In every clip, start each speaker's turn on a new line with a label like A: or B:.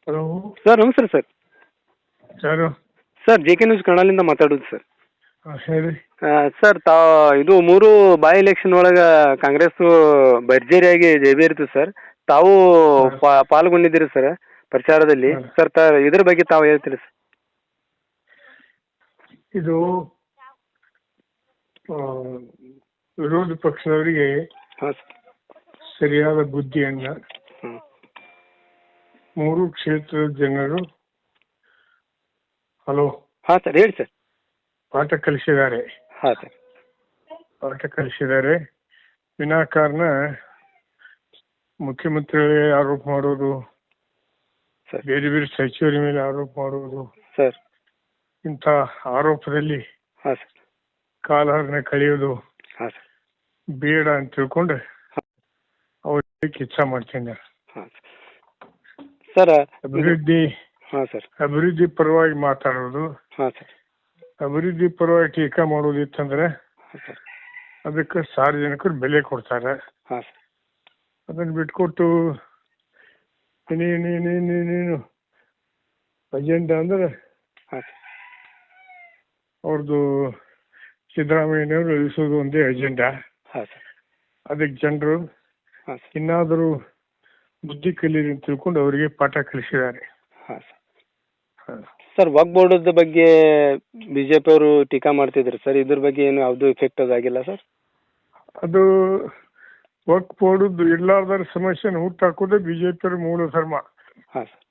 A: Hello
B: sir ನಮಸ್ತೆ sir.
A: ಯಾರು?
B: Sir J K news ಕನ್ನಡದಿಂದ ಮಾತಾಡೋದು ಸರ್.
A: ಹೇಳಿ.
B: ಸರ್ ಇದು 3 ಬೈ ಎಲೆಕ್ಷನ್ ಒಳಗೆ ಕಾಂಗ್ರೆಸ್ ಭರ್ಜರಿಯಾಗಿ ಜಯಬೇರಿತು ಸರ್. ತಾವು ಪಾಲ್ಗೊಂಡಿದ್ದೀರಿ ಸರ್ ಪ್ರಚಾರದಲ್ಲಿ. ಸರ್ ಇದ್ರ ಬಗ್ಗೆ ತಾವು ಹೇಳ್ತೀರಿ ಸರ್?
A: ಇದು ವಿರೋಧ ಪಕ್ಷದವರಿಗೆ
B: ಹಾಂ ಸರ್.
A: ಸರಿಯಾದ ಬುದ್ಧಿಯನ್ನ 3 ಕ್ಷೇತ್ರದ ಜನರು
B: ಹಾಂ ಸರ್ ಹೇಳಿ ಸರ್.
A: ಪಾಠ ಕಲಿಸಿದ್ದಾರೆ.
B: ಹಾಂ ಸರ್.
A: ಪಾಠ ಕಲಿಸಿದ್ದಾರೆ. ವಿನಾಕಾರಣ ಮುಖ್ಯಮಂತ್ರಿಗಳಿಗೆ ಆರೋಪ ಮಾಡೋದು, ಬೇರೆ ಬೇರೆ ಸಚಿವರ ಮೇಲೆ ಆರೋಪ ಮಾಡೋದು
B: ಸರ್,
A: ಇಂಥ ಆರೋಪದಲ್ಲಿ
B: ಹಾಂ ಸರ್
A: ಕಾಲಹರಣ ಕಳೆಯೋದು
B: ಹಾಂ ಸರ್
A: ಬೇಡ ಅಂತ ತಿಳ್ಕೊಂಡು ಅವ್ರಿಗೆ ಕಿಚ್ಚ ಮಾಡ್ತಿದ್ದಾರೆ.
B: ಹಾಂ ಸರ್.
A: ಹಾಂ
B: ಸರ್
A: ಅಭಿವೃದ್ಧಿ ಪರವಾಗಿ ಮಾತಾಡೋದು,
B: ಹಾಂ ಸರ್
A: ಅಭಿವೃದ್ಧಿ ಪರವಾಗಿ ಟೀಕಾ ಮಾಡೋದಿತ್ತಂದ್ರೆ
B: ಸರ್
A: ಅದಕ್ಕೆ ಸಾರ್ವಜನಿಕರು ಬೆಲೆ ಕೊಡ್ತಾರೆ.
B: ಹಾಂ ಸರ್.
A: ಅದನ್ನು ಬಿಟ್ಕೊಟ್ಟು ನೀನು ಅಜೆಂಡಾ ಅಂದ್ರೆ
B: ಹಾಂ ಸರ್
A: ಅವ್ರದ್ದು ಸಿದ್ದರಾಮಯ್ಯನವರು ಇಳಿಸೋದು ಒಂದೇ ಅಜೆಂಡಾ.
B: ಹಾಂ ಸರ್.
A: ಅದಕ್ಕೆ ಜನರು
B: ಹಾಂ ಸರ್
A: ಇನ್ನಾದರೂ ಬುದ್ಧಿ ಕಲೀರಿ ಅಂತ ತಿಳ್ಕೊಂಡು ಅವರಿಗೆ ಪಾಠ ಕಲಿಸಿದ್ದಾರೆ.
B: ಹಾಂ ಸರ್. ಸರ್ ವಕ್ಫ್ ಬೋರ್ಡದ ಬಗ್ಗೆ ಬಿಜೆಪಿ ಅವರು ಟೀಕಾ ಮಾಡ್ತಿದ್ರು ಸರ್. ಇದ್ರ ಬಗ್ಗೆ ಏನು ಯಾವುದು ಇಫೆಕ್ಟ್ ಅದಾಗಿಲ್ಲ ಸರ್?
A: ಅದು ವಕ್ಫ್ ಬೋರ್ಡ್ ಇರ್ಲಾರ್ದರ ಸಮಸ್ಯೆನ ಹುಟ್ಟಾಕೋದೇ ಬಿಜೆಪಿ ಮೂಲ ಧರ್ಮ.
B: ಹಾಂ ಸರ್.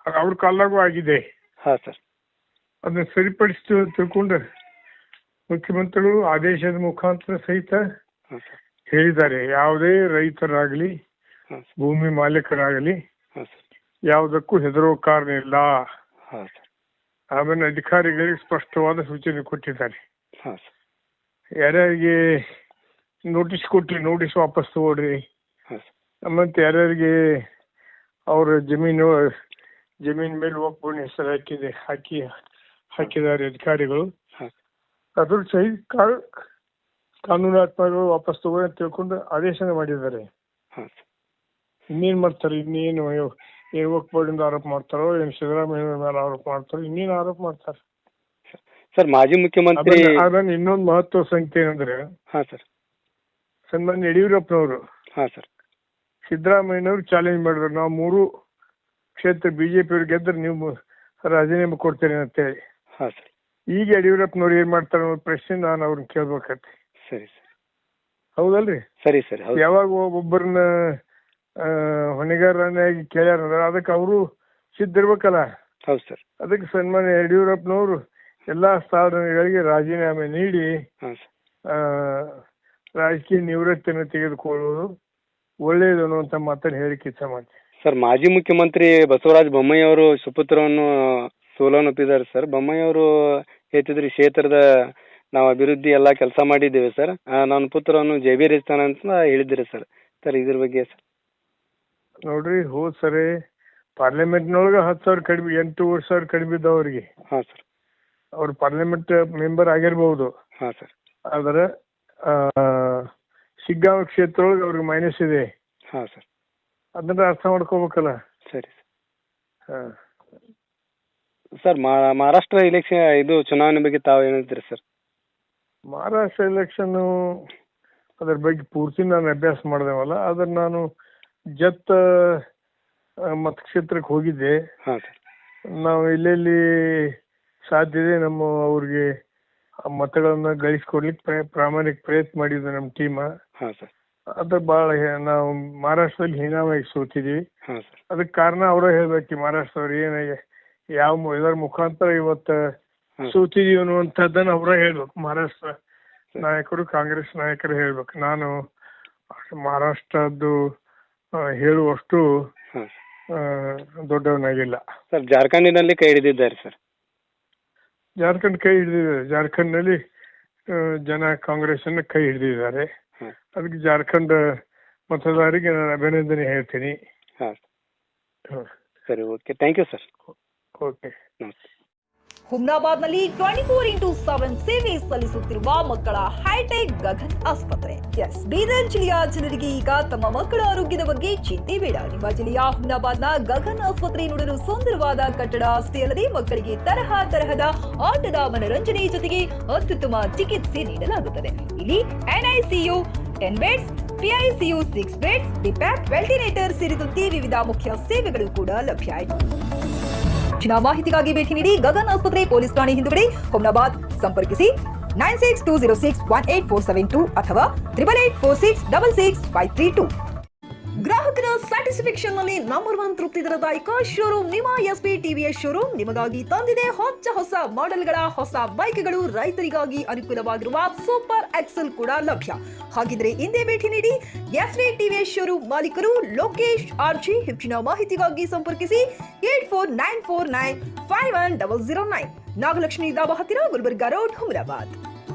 A: ಅದು ಅವ್ರ ಕಾಲಾಗೂ ಆಗಿದೆ.
B: ಹಾಂ ಸರ್.
A: ಅದನ್ನ ಸರಿಪಡಿಸ್ತು ತಿಳ್ಕೊಂಡು ಮುಖ್ಯಮಂತ್ರಿಗಳು ಆದೇಶದ ಮುಖಾಂತರ ಸಹಿತ ಹೇಳಿದ್ದಾರೆ, ಯಾವುದೇ ರೈತರಾಗಲಿ ಭೂಮಿ ಮಾಲೀಕರಾಗಲಿ ಯಾವುದಕ್ಕೂ ಹೆದರೋ ಕಾರಣ ಇಲ್ಲ. ಆಮೇಲೆ ಅಧಿಕಾರಿಗಳಿಗೆ ಸ್ಪಷ್ಟವಾದ ಸೂಚನೆ ಕೊಟ್ಟಿದ್ದಾರೆ. ಯಾರ್ಯಾರಿಗೆ ನೋಟಿಸ್ ಕೊಟ್ರಿ ನೋಟಿಸ್ ವಾಪಸ್ ತಗೊಳ್ರಿ, ಮತ್ತೆ ಯಾರ್ಯಾರಿಗೆ ಅವ್ರ ಜಮೀನು ಮೇಲೆ ಒಬ್ಬನ ಹೆಸರು ಹಾಕಿದ್ದಾರೆ ಅಧಿಕಾರಿಗಳು, ಅದ್ರ ಸಹಿತ ಕಾನೂನಾತ್ಮಕವಾಗಿ ವಾಪಸ್ ತಗೊಳ್ಳಿ ಅಂತ ತಿಳ್ಕೊಂಡು ಆದೇಶನ ಮಾಡಿದ್ದಾರೆ. ಇನ್ನೇನ್ ಮಾಡ್ತಾರೆ? ಇನ್ನೇನು ವಕ್ಫ್ ಬೋರ್ಡಿಂದ ಆರೋಪ ಮಾಡ್ತಾರೋ, ಏನು ಸಿದ್ದರಾಮಯ್ಯ ಮೇಲೆ ಆರೋಪ ಮಾಡ್ತಾರೋ, ಇನ್ನೇನು ಆರೋಪ ಮಾಡ್ತಾರೆ
B: ಸರ್. ಮಾಜಿ ಮುಖ್ಯಮಂತ್ರಿ
A: ಅದನ್ನ ಇನ್ನೊಂದು ಮಹತ್ವ ಸಂಖ್ಯೆ ಏನಂದ್ರೆ,
B: ಹಾಂ ಸರ್,
A: ಸನ್ಮಾನ್ಯ ಯಡಿಯೂರಪ್ಪನವರು
B: ಹಾಂ ಸರ್
A: ಸಿದ್ದರಾಮಯ್ಯನವರು ಚಾಲೆಂಜ್ ಮಾಡಿದ್ರು, ನಾವು 3 ಕ್ಷೇತ್ರ ಬಿಜೆಪಿ ಅವ್ರಿಗೆ ಗೆದ್ರೆ ನೀವು ರಾಜೀನಾಮೆ ಕೊಡ್ತೇನೆ ಅಂತೇಳಿ.
B: ಹಾಂ ಸರ್.
A: ಈಗ ಯಡಿಯೂರಪ್ಪನವ್ರು ಏನ್ ಮಾಡ್ತಾರೆ ಅನ್ನೋ ಪ್ರಶ್ನೆ ನಾನು ಅವ್ರನ್ನ ಕೇಳ್ಬೇಕತ್ತೆ.
B: ಸರಿ ಸರ್.
A: ಹೌದಲ್ರಿ?
B: ಸರಿ ಸರ್.
A: ಯಾವಾಗ ಒಬ್ಬರನ್ನ ಹೊಣೆಗಾರನಾಗಿ ಕೇಳ್ಯಾರ ಅದಕ್ಕೆ ಅವರು ಸಿದ್ಧಿರ್ಬೇಕಲ್ಲ.
B: ಹೌದು ಸರ್.
A: ಅದಕ್ಕೆ ಸನ್ಮಾನ್ಯ ಯಡಿಯೂರಪ್ಪನವರು ಎಲ್ಲಾ ಸ್ಥಾನಗಳಿಗೆ ರಾಜೀನಾಮೆ ನೀಡಿ ರಾಜಕೀಯ ನಿವೃತ್ತಿಯನ್ನು ತೆಗೆದುಕೊಳ್ಳುವುದು ಒಳ್ಳೆಯದು ಅನ್ನುವಂತ ಮಾತನ್ನು ಹೇಳಿಕೆ ಇಚ್ಛೆ ಮಾಡ್ತೀನಿ
B: ಸರ್. ಮಾಜಿ ಮುಖ್ಯಮಂತ್ರಿ ಬಸವರಾಜ ಬೊಮ್ಮಾಯಿ ಅವರು ಸುಪುತ್ರವನ್ನು ಸೋಲನ್ನೊಪ್ಪಿದ್ದಾರೆ ಸರ್. ಬೊಮ್ಮಾಯಿ ಅವರು ಹೇಳ್ತಿದ್ರು, ಕ್ಷೇತ್ರದ ನಾವು ಅಭಿವೃದ್ಧಿ ಎಲ್ಲ ಕೆಲಸ ಮಾಡಿದ್ದೇವೆ ಸರ್, ನನ್ನ ಪುತ್ರವನ್ನು ಜಯಬೇರಿಸ್ತಾನೆ ಅಂತ ಹೇಳಿದ್ದೀರಿ ಸರ್. ಸರ್ ಇದ್ರ ಬಗ್ಗೆ ಸರ್?
A: ನೋಡ್ರಿ, ಹೋದ್ ಸರಿ ಪಾರ್ಲಿಮೆಂಟ್ನೊಳಗೆ 10,000 ಕಡಿಮೆ, 8,000 ಕಡಿಮೆ ಇದ್ದಾವ ಅವ್ರಿಗೆ.
B: ಹಾಂ ಸರ್.
A: ಅವ್ರು ಪಾರ್ಲಿಮೆಂಟ್ ಮೆಂಬರ್ ಆಗಿರ್ಬಹುದು.
B: ಹಾಂ ಸರ್.
A: ಆದ್ರೆ ಶಿಗ್ಗಾಂವ್ ಕ್ಷೇತ್ರ ಒಳಗೆ ಅವ್ರಿಗೆ ಮೈನಸ್ ಇದೆ.
B: ಹಾಂ ಸರ್.
A: ಅದನ್ನ ಅರ್ಥ ಮಾಡ್ಕೋಬೇಕಲ್ಲ.
B: ಸರಿ ಸರ್.
A: ಹಾಂ
B: ಸರ್, ಮಹಾರಾಷ್ಟ್ರ ಎಲೆಕ್ಷನ್ ಇದು ಚುನಾವಣೆ ಬಗ್ಗೆ ತಾವು ಏನಂತೀರಿ ಸರ್?
A: ಮಹಾರಾಷ್ಟ್ರ ಎಲೆಕ್ಷನ್ ಅದ್ರ ಬಗ್ಗೆ ಪೂರ್ತಿ ನಾನು ಅಭ್ಯಾಸ ಮಾಡಿದೆವಲ್ಲ, ಅದ್ರ ನಾನು ಜತ್ ಮತಕ್ಷೇತ್ರಕ್ಕೆ ಹೋಗಿದ್ದೆ.
B: ಹಾಂ ಸರ್.
A: ನಾವು ಎಲ್ಲೆಲ್ಲಿ ಸಾಧ್ಯ ಇದೆ ಅವ್ರಿಗೆ ಮತಗಳನ್ನ ಗಳಿಸ್ಕೊಡ್ಲಿಕ್ಕೆ ಪ್ರಾಮಾಣಿಕ ಪ್ರಯತ್ನ ಮಾಡಿದ್ವಿ ನಮ್ಮ ಟೀಮ್.
B: ಹಾಂ ಸರ್.
A: ಅದ್ರ ಭಾಳ ನಾವು ಮಹಾರಾಷ್ಟ್ರದಲ್ಲಿ ಹೀನಾವಾಗಿ ಸೋತಿದ್ವಿ.
B: ಹಾಂ ಸರ್.
A: ಅದಕ್ಕೆ ಕಾರಣ ಅವರೇ ಹೇಳ್ಬೇಕು, ಮಹಾರಾಷ್ಟ್ರದವ್ರು ಏನಾಗಿ ಇದರ ಮುಖಾಂತರ ಇವತ್ತು ಸೋತಿದೀವಿ ಅನ್ನುವಂಥದ್ದನ್ನ ಅವರೇ ಹೇಳ್ಬೇಕು. ಮಹಾರಾಷ್ಟ್ರ ನಾಯಕರು, ಕಾಂಗ್ರೆಸ್ ನಾಯಕರು ಹೇಳ್ಬೇಕು. ನಾನು ಮಹಾರಾಷ್ಟ್ರದ್ದು ಹೇಳುವಷ್ಟು ದೊಡ್ಡವನಾಗಿಲ್ಲ
B: ಸರ್. ಜಾರ್ಖಂಡಿನಲ್ಲಿ ಕೈ ಹಿಡಿದಿದ್ದಾರೆ ಸರ್.
A: ಜಾರ್ಖಂಡ್ ಕೈ ಹಿಡಿದಿದ್ದಾರೆ. ಜಾರ್ಖಂಡ್ನಲ್ಲಿ ಜನ ಕಾಂಗ್ರೆಸ್ ಅನ್ನ ಕೈ ಹಿಡಿದಿದ್ದಾರೆ. ಅದಕ್ಕೆ ಜಾರ್ಖಂಡ್ ಮತದಾರರಿಗೆ ನಾನು ಅಭಿನಂದನೆ ಹೇಳ್ತೀನಿ.
B: ಹಾಂ ಸರಿ, okay, thank you sir.
A: Okay,
B: ನಮಸ್ತೆ.
C: ಹುಮ್ನಾಬಾದ್ನಲ್ಲಿ 24x7 ಸೇವೆ ಸಲ್ಲಿಸುತ್ತಿರುವ ಮಕ್ಕಳ ಹೈಟೆಕ್ ಗಗನ್ ಆಸ್ಪತ್ರೆ. ಬೀದರ್ ಜಿಲ್ಲೆಯ ಜನರಿಗೆ ಈಗ ತಮ್ಮ ಮಕ್ಕಳ ಆರೋಗ್ಯದ ಬಗ್ಗೆ ಚಿಂತೆ ಬೇಡ. ನಿಮ್ಮ ಜಿಲ್ಲೆಯ ಹುಮ್ನಾಬಾದ್ನ ಗಗನ್ ಆಸ್ಪತ್ರೆ ನೋಡಲು ಸುಂದರವಾದ ಕಟ್ಟಡ ಅಷ್ಟೇ ಅಲ್ಲದೆ ಮಕ್ಕಳಿಗೆ ತರಹದ ಆಟದ ಮನರಂಜನೆ ಜೊತೆಗೆ ಅತ್ಯುತ್ತಮ ಚಿಕಿತ್ಸೆ ನೀಡಲಾಗುತ್ತದೆ. ಇಲ್ಲಿ NICU 10 ಬೆಡ್ಸ್, PICU 6 ಬೆಡ್ಸ್, ಡಿಪ್ಯಾಕ್, ವೆಂಟಿಲೇಟರ್ ಸೇರಿದಂತೆ ವಿವಿಧ ಮುಖ್ಯ ಸೇವೆಗಳು ಕೂಡ ಲಭ್ಯ ಇದೆ. ಹೆಚ್ಚಿನ ಮಾಹಿತಿಗಾಗಿ ಭೇಟಿ ನೀಡಿ ಗಗನ್ ಆಸ್ಪತ್ರೆ, ಪೊಲೀಸ್ ಠಾಣೆ ಹಿಂದುಗಡೆ, ಹುಮ್ನಾಬಾದ್. ಸಂಪರ್ಕಿಸಿ 9620661842 ಅಥವಾ 8884666532. ಗ್ರಾಹಕರ ಸ್ಯಾಟಿಸ್ಫ್ಯಾಕ್ಷನ್ ನಲ್ಲಿ ನಂಬರ್ 1 ತೃಪ್ತಿ ದರದಾಯಕ ಶೋರೂಮ್ ನಿಮ್ಮ SP TVS ಶೋರೂಮ್ ನಿಮಗಾಗಿ ತಂದಿದೆ ಹೊಸ ಮಾಡೆಲ್ಗಳ ಹೊಸ ಬೈಕ್ಗಳು. ರೈತರಿಗಾಗಿ ಅನುಕೂಲವಾಗಿರುವ ಸೂಪರ್ ಎಕ್ಸೆಲ್ ಕೂಡ ಲಭ್ಯ. ಹಾಗಿದ್ರೆ ಹಿಂದೆ ಭೇಟಿ ನೀಡಿ SP TVS ಶೋರೂಮ್ ಮಾಲೀಕರು ಲೋಕೇಶ್ RG. ಹೆಚ್ಚಿನ ಮಾಹಿತಿಗಾಗಿ ಸಂಪರ್ಕಿಸಿ 8494951009. ನಾಗಲಕ್ಷ್ಮಿ ದಾಬಾ ಹತ್ತಿರ, ಗುಲ್ಬರ್ಗಾ ರೋಡ್, ಹುಮ್ನಾಬಾದ್.